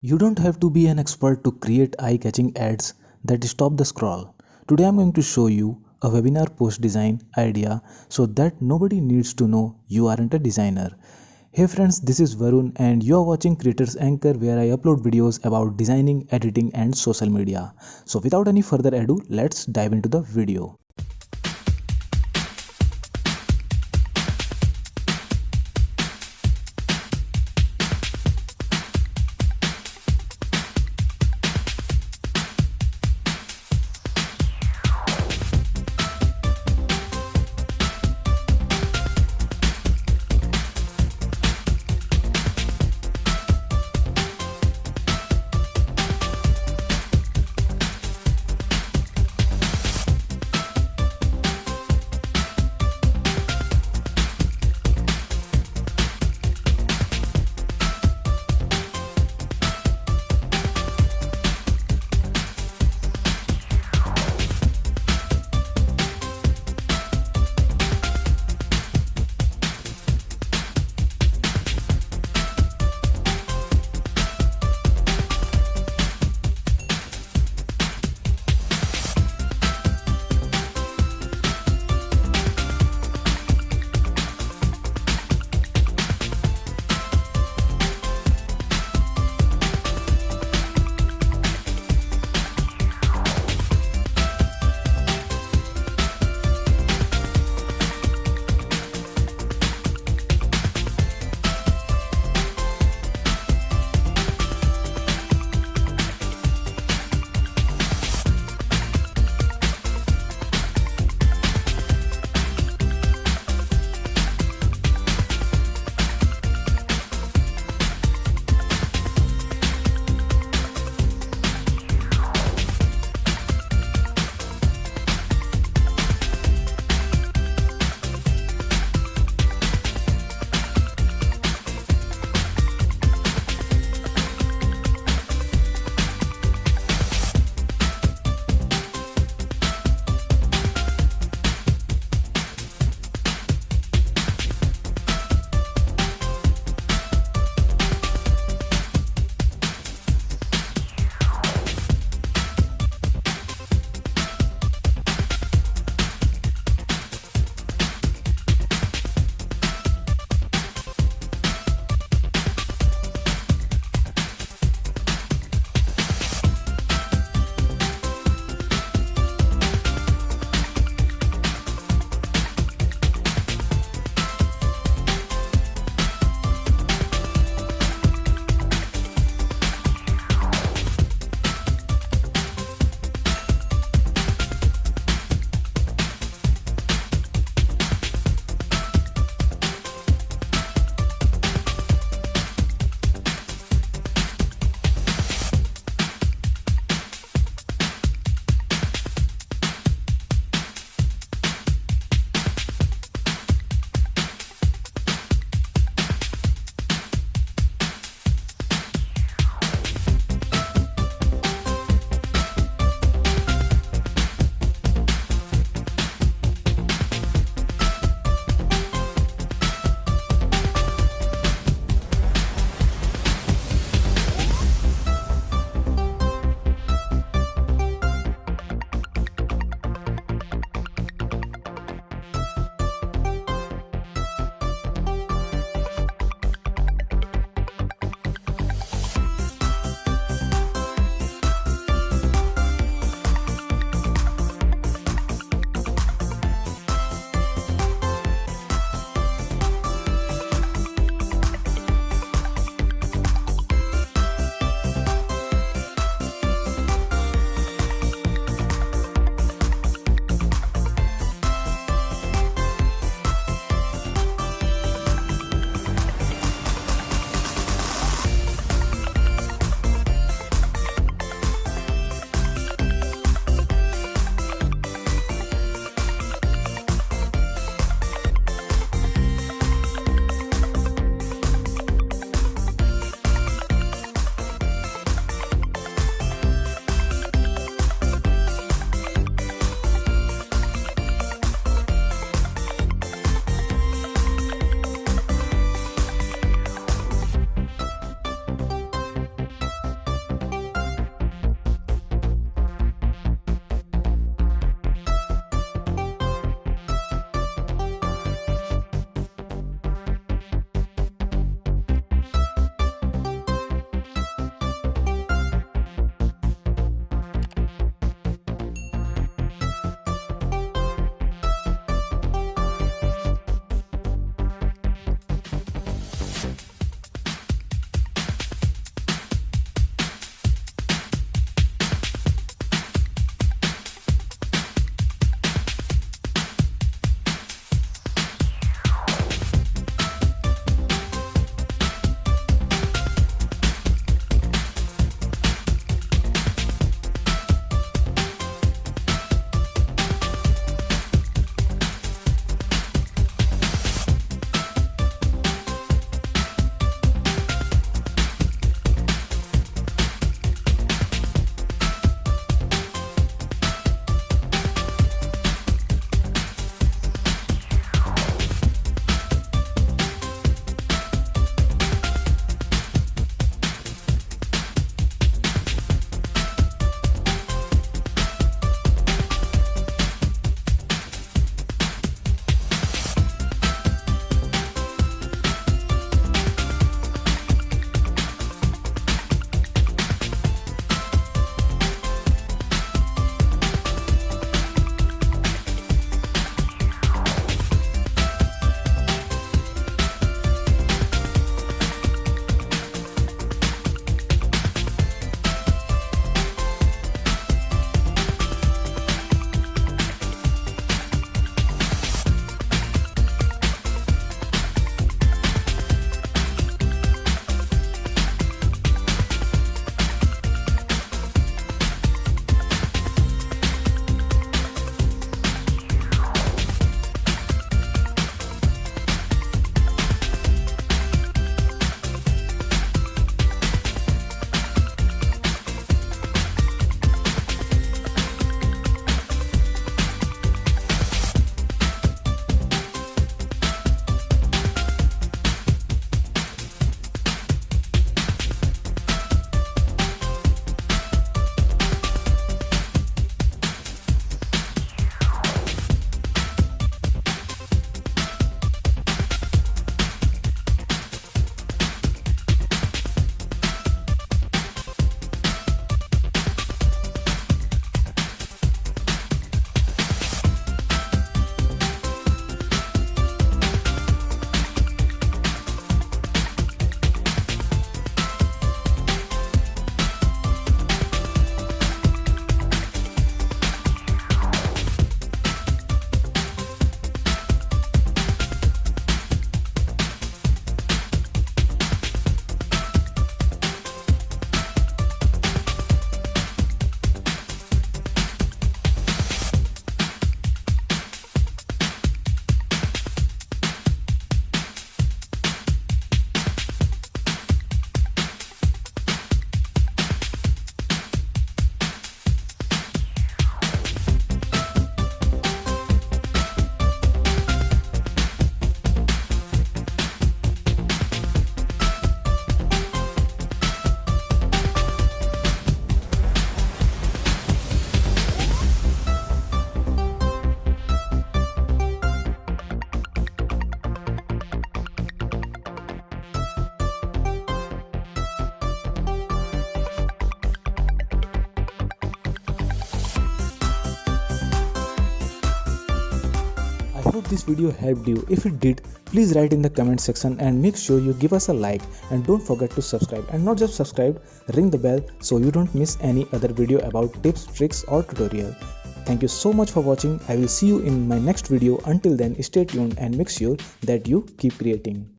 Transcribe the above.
You don't have to be an expert to create eye-catching ads that stop the scroll. Today I'm going to show you a webinar post design idea so that nobody needs to know you aren't a designer. Hey friends, this is Varun and you are watching Creators Anchor where I upload videos about designing, editing and social media. So without any further ado, let's dive into the video. hope this video helped you. If it did, please write in the comment section and make sure you give us a like, and don't forget to subscribe, and not just subscribe, ring the bell so you don't miss any other video about tips, tricks or tutorial. Thank you so much for watching. I will see you in my next video. Until then, stay tuned and make sure that you keep creating.